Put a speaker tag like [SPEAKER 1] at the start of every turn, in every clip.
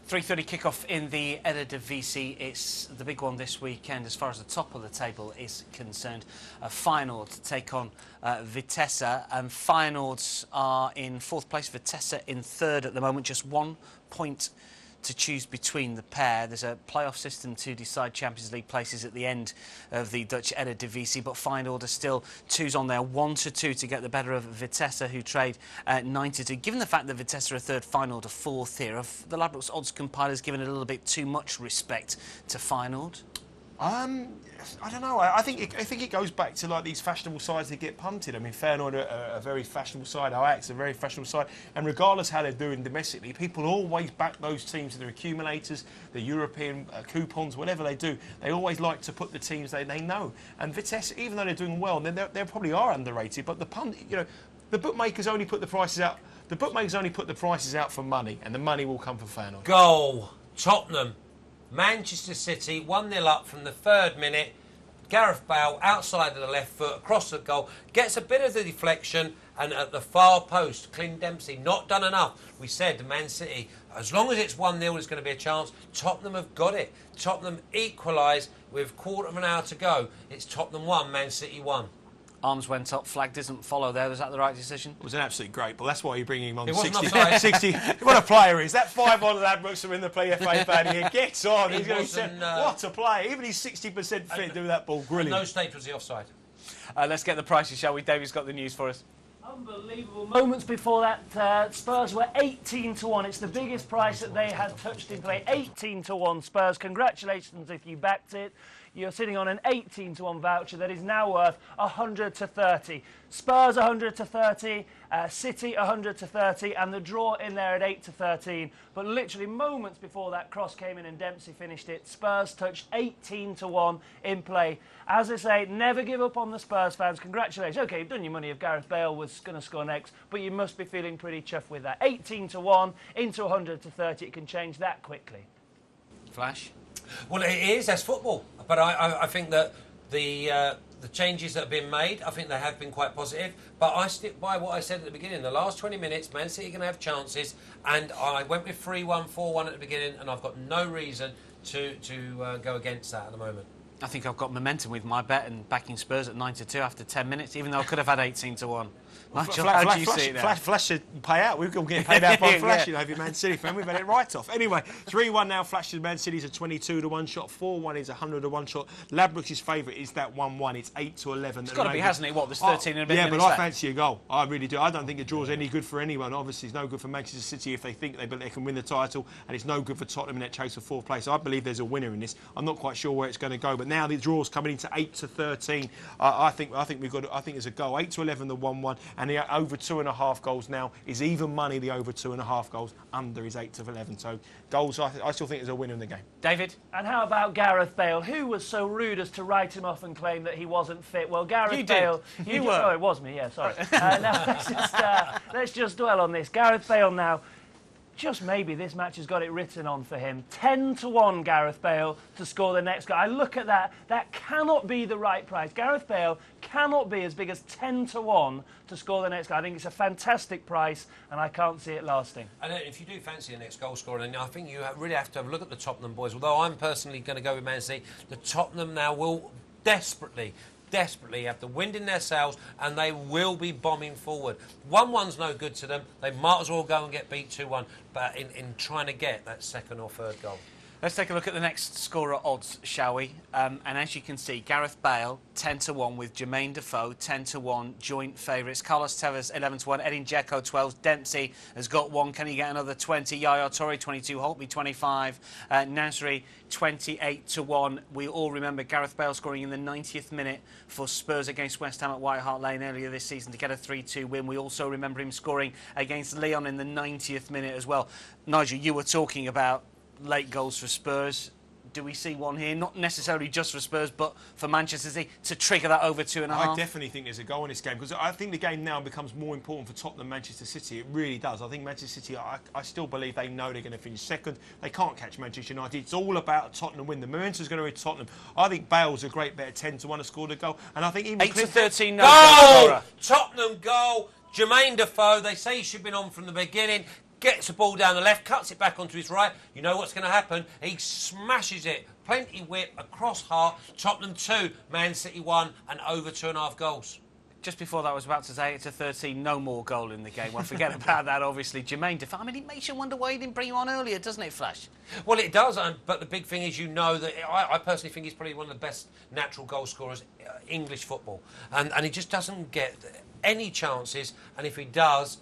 [SPEAKER 1] .30 kickoff in the Eredivisie. It's the big one this weekend as far as the top of the table is concerned. A Feyenoord to take on Vitesse, and Feyenoord are in fourth place, Vitesse in third at the moment, just 1 point to choose between the pair. There's a playoff system to decide Champions League places at the end of the Dutch Eredivisie, but Feyenoord are still twos on there, 1-2 to get the better of Vitesse, who trade 9-2. Given the fact that Vitesse are third, Feyenoord are fourth here, have the Ladbrokes odds compilers given a little bit too much respect to Feyenoord?
[SPEAKER 2] I don't know. I think it goes back to like these fashionable sides that get punted. I mean, Feyenoord are a very fashionable side. Ajax are a very fashionable side. And regardless how they're doing domestically, people always back those teams, their accumulators, the European coupons, whatever they do. They always like to put the teams they know. And Vitesse, even though they're doing well, they probably are underrated. But the bookmakers only put the prices out. The bookmakers only put the prices out for money, and the money will come from Feyenoord.
[SPEAKER 3] Goal, Tottenham. Manchester City 1-0 up from the 3rd minute. Gareth Bale outside of the left foot across the goal, gets a bit of the deflection, and at the far post, Clint Dempsey not done enough. We said Man City, as long as it's 1-0, there's going to be a chance. Tottenham have got it. Tottenham equalise with quarter of an hour to go. It's Tottenham 1, Man City 1.
[SPEAKER 1] Arms went up, flag doesn't follow there. Was that the right decision?
[SPEAKER 2] It was an absolutely great, but that's why you're bringing him on.
[SPEAKER 3] It wasn't
[SPEAKER 2] 60. What a player he is. That 5 on Ladbrokes are in the PFA fan here. Gets on. He's going to say, what a player. Even he's 60% fit do that ball. Brilliant.
[SPEAKER 3] No stage was the offside.
[SPEAKER 1] Let's get the prices, shall we? David's got the news for us.
[SPEAKER 4] Unbelievable. Moments before that, Spurs were 18-1. It's the biggest price that they had touched in play. 18-1 Spurs. Congratulations if you backed it. You're sitting on an 18-1 voucher that is now worth 100-30. Spurs 100-30, City 100-30, and the draw in there at 8-13. But literally moments before that cross came in and Dempsey finished it, Spurs touched 18-1 in play. As I say, never give up on the Spurs fans. Congratulations. OK, you've done your money if Gareth Bale was going to score next, but you must be feeling pretty chuffed with that. 18-1 into 100-30. It can change that quickly.
[SPEAKER 1] Flash?
[SPEAKER 3] Well, it is. That's football. But I think that the changes that have been made, I think they have been quite positive. But I stick by what I said at the beginning. The last 20 minutes, Man City are going to have chances. And I went with 3-1, 4-1 at the beginning, and I've got no reason to go against that at the moment.
[SPEAKER 1] I think I've got momentum with my bet and backing Spurs at 9-2 after 10 minutes, even though I could have had 18-1. Nigel, how do you see it now?
[SPEAKER 2] Flash should pay out. We're going to get paid out by Flash, you know, if you're Man City fan. We've had it right off. Anyway, 3-1 now. Flash to Man City's a 22-1 shot. 4-1 is a 100-1 shot. Ladbrokes' favourite is that 1-1. It's 8-11.
[SPEAKER 1] It's got to be, hasn't it? What, there's 13 and a bit
[SPEAKER 2] yeah,
[SPEAKER 1] minutes
[SPEAKER 2] but
[SPEAKER 1] left.
[SPEAKER 2] I fancy a goal. I really do. I don't think a draw's any good for anyone. Obviously, it's no good for Manchester City if they think they can win the title, and it's no good for Tottenham in that chase for fourth place. I believe there's a winner in this. I'm not quite sure where it's going to go, but now the draw's coming into 8-13. I think there's a goal. 8-11, the 1-1, and the over 2.5 goals now is even money. The over 2.5 goals, under is 8-11. So goals, I still think there's a winner in the game.
[SPEAKER 1] David?
[SPEAKER 4] And how about Gareth Bale? Who was so rude as to write him off and claim that he wasn't fit? Well, Gareth Bale...
[SPEAKER 1] You were.
[SPEAKER 4] Oh, it was me, yeah, sorry. Now, let's just dwell on this. Gareth Bale now, just maybe this match has got it written on for him. 10-1 Gareth Bale to score the next goal. I look at that. That cannot be the right price. Gareth Bale cannot be as big as 10-1 to score the next goal. I think it's a fantastic price, and I can't see it lasting.
[SPEAKER 3] And if you do fancy the next goal scorer, then I think you really have to have a look at the Tottenham boys. Although I'm personally going to go with Man City, the Tottenham now will desperately have the wind in their sails, and they will be bombing forward. 1-1's no good to them. They might as well go and get beat 2-1, but in trying to get that second or third goal.
[SPEAKER 1] Let's take a look at the next scorer odds, shall we? And as you can see, Gareth Bale 10-1 with Jermaine Defoe 10-1 joint favourites. Carlos Tevez 11-1, Edin Dzeko 12. Dempsey has got 1. Can he get another 20? Yaya Toure 22. Holtby 25. Nasri 28-1. We all remember Gareth Bale scoring in the 90th minute for Spurs against West Ham at White Hart Lane earlier this season to get a 3-2 win. We also remember him scoring against Lyon in the 90th minute as well. Nigel, you were talking about late goals for Spurs. Do we see one here? Not necessarily just for Spurs, but for Manchester City to trigger that over 2.5?
[SPEAKER 2] I definitely think there's a goal in this game, because I think the game now becomes more important for Tottenham than Manchester City. It really does. I think Manchester City, I still believe they know they're going to finish second. They can't catch Manchester United. It's all about Tottenham win. The momentum's going to hit Tottenham. I think Bale's a great bet at 10-1 to score the goal. And I think even
[SPEAKER 1] 8-13.
[SPEAKER 3] Goal! Tottenham goal. Jermaine Defoe, they say he should have been on from the beginning. Gets the ball down the left, cuts it back onto his right. You know what's going to happen. He smashes it. Plenty whip across heart. Tottenham 2, Man City 1, and over 2.5 goals.
[SPEAKER 1] Just before that, I was about to say 8-13, no more goal in the game. Well, forget about that, obviously. Jermaine Defoe, I mean, it makes you wonder why he didn't bring you on earlier, doesn't it, Flash?
[SPEAKER 3] Well, it does, but the big thing is, you know, that I personally think he's probably one of the best natural goal scorers in English football. And he just doesn't get any chances, and if he does,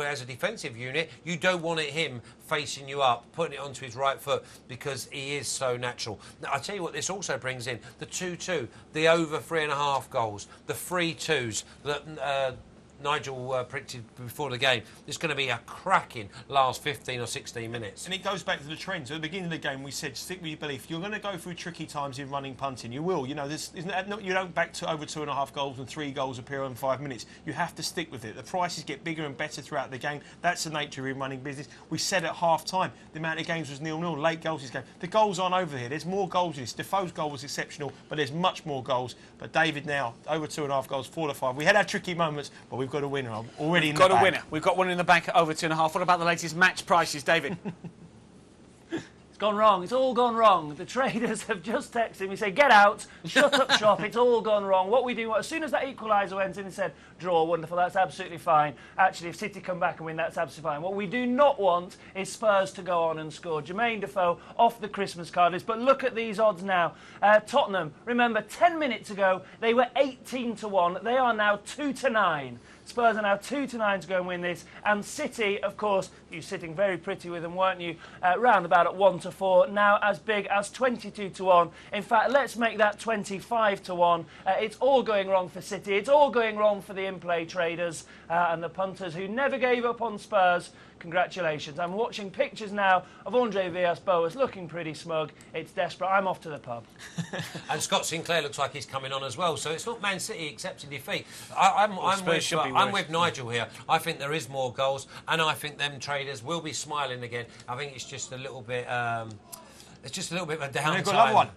[SPEAKER 3] as a defensive unit, you don't want him facing you up, putting it onto his right foot, because he is so natural. Now, I'll tell you what this also brings in, the 2-2, the over 3.5 goals, the 3-2s that Nigel predicted before the game. It's going to be a cracking last 15 or 16 minutes.
[SPEAKER 2] And it goes back to the trends. At the beginning of the game, we said, stick with your belief. You're going to go through tricky times in running punting. You will. You know, you don't back to over 2.5 goals and 3 goals appear in 5 minutes. You have to stick with it. The prices get bigger and better throughout the game. That's the nature of running business. We said at half-time, the amount of games was 0-0. Late goals this game. The goals aren't over here. There's more goals in this. Defoe's goal was exceptional, but there's much more goals. But David now, over 2.5 goals, 4-5. We had our tricky moments, but we've got a winner. Already in the
[SPEAKER 1] got a
[SPEAKER 2] bag.
[SPEAKER 1] winner. We've got one in the bank at over 2.5. What about the latest match prices, David?
[SPEAKER 4] It's gone wrong. It's all gone wrong. The traders have just texted me, say, get out, shut up shop, it's all gone wrong. What we do, as soon as that equaliser went in and said, draw, wonderful, that's absolutely fine. Actually, if City come back and win, that's absolutely fine. What we do not want is Spurs to go on and score. Jermaine Defoe off the Christmas card list. But look at these odds now. Tottenham, remember, 10 minutes ago, they were 18-1. They are now 2-9. Spurs are now 2-9 to go and win this. And City, of course, you sitting very pretty with them, weren't you? Round about at 1-4, now as big as 22-1. In fact, let's make that 25-1. It's all going wrong for City. It's all going wrong for the in-play traders and the punters who never gave up on Spurs. Congratulations. I'm watching pictures now of Andre Villas-Boas looking pretty smug. It's desperate. I'm off to the pub.
[SPEAKER 3] And Scott Sinclair looks like he's coming on as well. So it's not Man City accepting defeat. I'm with Nigel here. I think there is more goals, and I think them traders will be smiling again. I think it's just a little bit. It's just a little bit of a downtime.
[SPEAKER 2] They've got another one.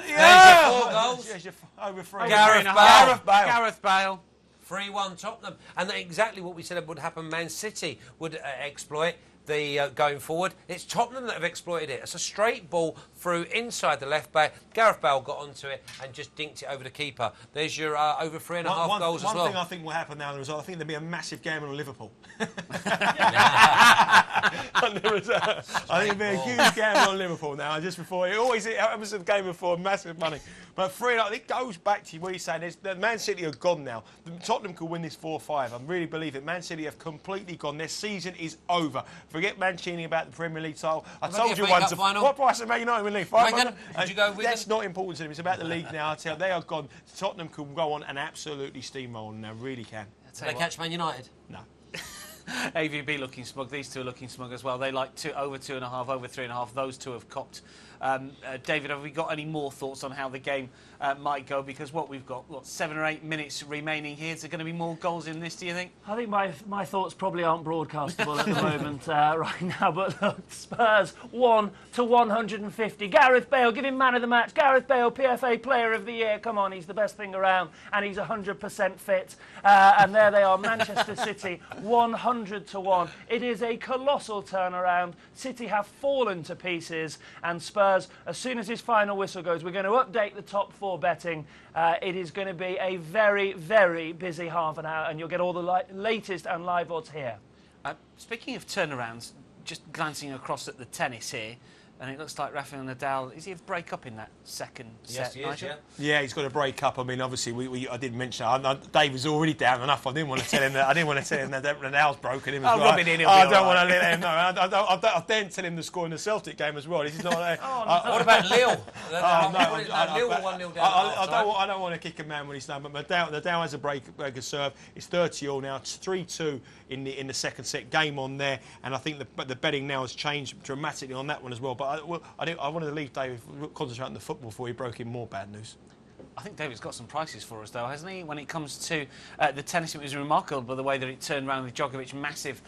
[SPEAKER 3] There's your 4 goals.
[SPEAKER 2] Yes, over 3.
[SPEAKER 1] Gareth Bale.
[SPEAKER 3] 3-1 Tottenham, and exactly what we said would happen. Man City would exploit the going forward. It's Tottenham that have exploited it. It's a straight ball through inside the left back. Gareth Bale got onto it and just dinked it over the keeper. There's your over 3.5 goals as well.
[SPEAKER 2] One thing I think will happen now, I think there'll be a massive gamble on Liverpool. I think there'll be a huge gamble on Liverpool now. Just before it happens a game before, massive money. But it goes back to what you're saying. Man City are gone now. Tottenham could win this 4-5. I really believe it. Man City have completely gone. Their season is over. Forget Mancini about the Premier League title. I told you once. What price of Man United win league? 500?
[SPEAKER 3] Did you go with
[SPEAKER 2] That's not important to them. It's about the league now. I tell you, they are gone. Tottenham can go on and absolutely steamroll, and they really can.
[SPEAKER 3] Did they catch Man United?
[SPEAKER 2] No.
[SPEAKER 1] AVB looking smug. These two are looking smug as well. They like over 2.5, over 3.5. Those two have copped. David, have we got any more thoughts on how the game might go? Because we've got 7 or 8 minutes remaining here. Is there going to be more goals in this, do you think?
[SPEAKER 4] I think my thoughts probably aren't broadcastable at the moment right now. But look, Spurs 1-150. Gareth Bale, give him man of the match. Gareth Bale, PFA Player of the Year. Come on, he's the best thing around, and he's 100% fit. And there they are, Manchester City 100-1. It is a colossal turnaround. City have fallen to pieces, and Spurs, as soon as his final whistle goes, we're going to update the top 4 betting. It is going to be a very, very busy half an hour, and you'll get all the latest and live odds here.
[SPEAKER 1] Speaking of turnarounds, just glancing across at the tennis here, and it looks like Rafael Nadal, is he a break up in that second set?
[SPEAKER 3] Yes, he is, yeah.
[SPEAKER 2] Yeah, he's got a break up. I mean, obviously, I didn't mention that. Dave was already down enough. I didn't want to tell him that. Nadal's broken him as well.
[SPEAKER 1] Rub it in,
[SPEAKER 2] I don't want to let him know. I daren't tell him the score in the Celtic game as well. This is not.
[SPEAKER 3] What about Lille? Lille were 1-0 down.
[SPEAKER 2] I don't want to kick a man when he's down. But Nadal has a break of serve. It's 30-all now. It's 3-2 in the second set. Game on there, and I think the betting now has changed dramatically on that one as well. But but I wanted to leave David concentrate on the football before he broke in more bad news.
[SPEAKER 1] I think David's got some prices for us, though, hasn't he? When it comes to the tennis, it was remarkable the way that it turned around with Djokovic, massive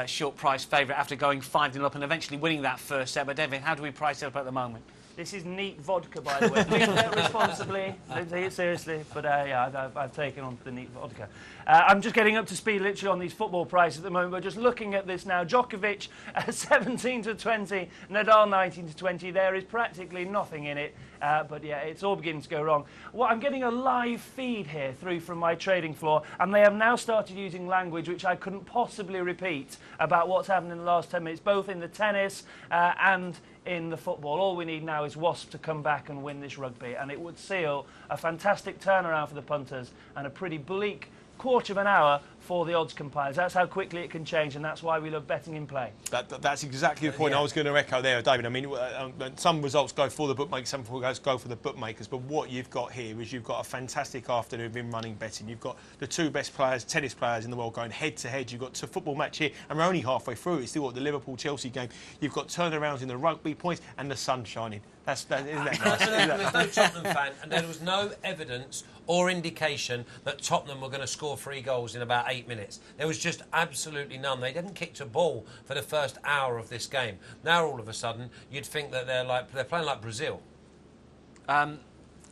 [SPEAKER 1] short price favourite after going 5-0 up and eventually winning that first set. But, David, how do we price it up at the moment?
[SPEAKER 4] This is neat vodka, by the way. Please take it responsibly. Don't take it seriously. But yeah, I've taken on the neat vodka. I'm just getting up to speed literally on these football prices at the moment. But just looking at this now, Djokovic 17-20, Nadal 19-20. There is practically nothing in it. But yeah, it's all beginning to go wrong. Well, I'm getting a live feed here through from my trading floor, and they have now started using language which I couldn't possibly repeat about what's happened in the last 10 minutes, both in the tennis and in the football. All we need now is Wasp to come back and win this rugby, and it would seal a fantastic turnaround for the punters and a pretty bleak quarter of an hour for the odds compilers. That's how quickly it can change, and that's why we love betting in play.
[SPEAKER 2] That's exactly the point I was going to echo there, David. I mean, some results go for the bookmakers, some go for the bookmakers, but what you've got here is you've got a fantastic afternoon of in-running betting. You've got the two best players, tennis players in the world going head-to-head. You've got a football match here, and we're only halfway through. It's still got the Liverpool-Chelsea game. You've got turnarounds in the rugby points, and the sun shining. Isn't that nice?
[SPEAKER 3] There's no Tottenham fan, and there was no evidence or indication that Tottenham were going to score 3 goals in about 8 minutes. There was just absolutely none. They didn't kick a ball for the first hour of this game. Now all of a sudden you'd think that they're playing like Brazil.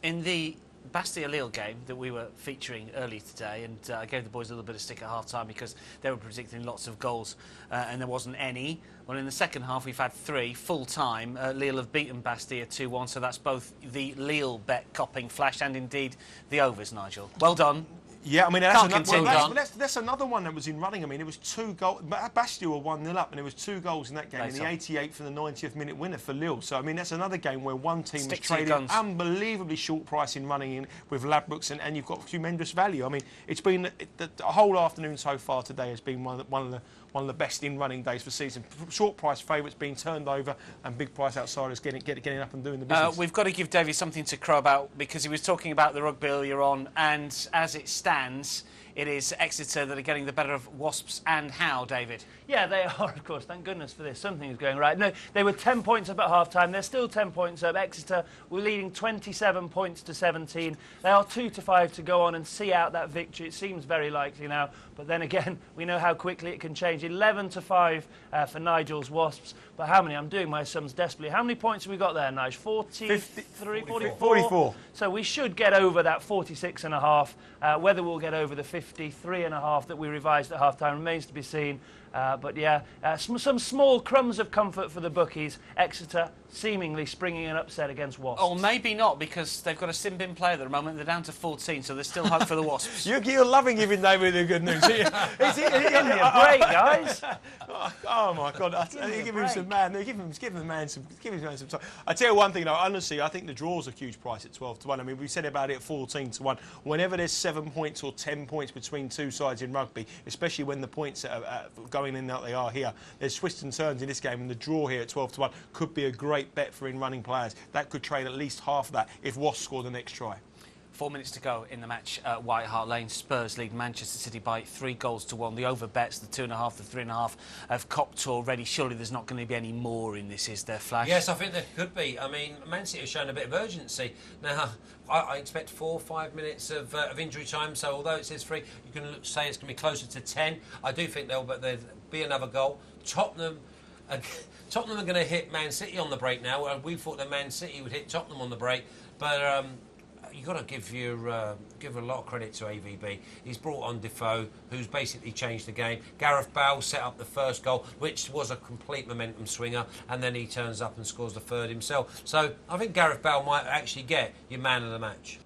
[SPEAKER 1] In the Bastia-Lille game that we were featuring earlier today, and I gave the boys a little bit of stick at half-time because they were predicting lots of goals and there wasn't any. Well, in the second half we've had 3 full-time. Lille have beaten Bastia 2-1, so that's both the Lille bet copping flash and indeed the overs, Nigel. Well done.
[SPEAKER 2] Yeah, I mean, that's another one that was in running. I mean, it was 2 goals. Bastia were 1-0 up, and there was 2 goals in that game. In the 88th and the 90th minute winner for Lille. So, I mean, that's another game where one team was trading unbelievably short price in running in with Ladbrokes, and you've got tremendous value. I mean, it's been the whole afternoon so far today has been one of the best in-running days for season. Short price favourites being turned over and big price outsiders getting up and doing the business.
[SPEAKER 1] We've got to give Davey something to crow about because he was talking about the rugby earlier on, and as it stands, it is Exeter that are getting the better of Wasps. And how, David? Yeah, they are, of course. Thank goodness for this. Something is going right. No, they were 10 points up at half-time. They're still 10 points up. Exeter were leading 27 points to 17. They are 2-5 to go on and see out that victory. It seems very likely now. But then again, we know how quickly it can change. 11-5 for Nigel's Wasps. But how many? I'm doing my sums desperately. How many points have we got there, Nigel? 43, 44? So we should get over that 46.5. Whether we'll get over the 53.5 that we revised at half-time remains to be seen. But yeah, some small crumbs of comfort for the bookies. Exeter seemingly springing an upset against Wasps. Oh, maybe not, because they've got a sin-bin player at the moment. They're down to 14, so there's still hope for the Wasps.
[SPEAKER 2] You're loving giving David the good news.
[SPEAKER 4] Give me a break, guys.
[SPEAKER 2] Oh my God! Give him some man. Give the man some time. I tell you one thing though. Honestly, I think the draw's a huge price at 12-1. I mean, we said about it at 14-1. Whenever there's 7 points or 10 points between two sides in rugby, especially when the points are going in like they are here, there's twists and turns in this game, and the draw here at 12-1 could be a great bet for in-running players. That could trade at least half of that if Wasps score the next try.
[SPEAKER 1] 4 minutes to go in the match at White Hart Lane. Spurs lead Manchester City by 3-1. The over bets, the 2.5, the 3.5 have copped already. Surely there's not going to be any more in this, is there, Flash?
[SPEAKER 3] Yes, I think there could be. I mean, Man City have shown a bit of urgency. Now, I expect 4 or 5 minutes of injury time, so although it says 3, you can say it's going to be closer to 10. I do think there'll be another goal. Tottenham are going to hit Man City on the break now. We thought that Man City would hit Tottenham on the break, but you've got to give a lot of credit to AVB. He's brought on Defoe, who's basically changed the game. Gareth Bale set up the first goal, which was a complete momentum swinger, and then he turns up and scores the third himself. So I think Gareth Bale might actually get your man of the match.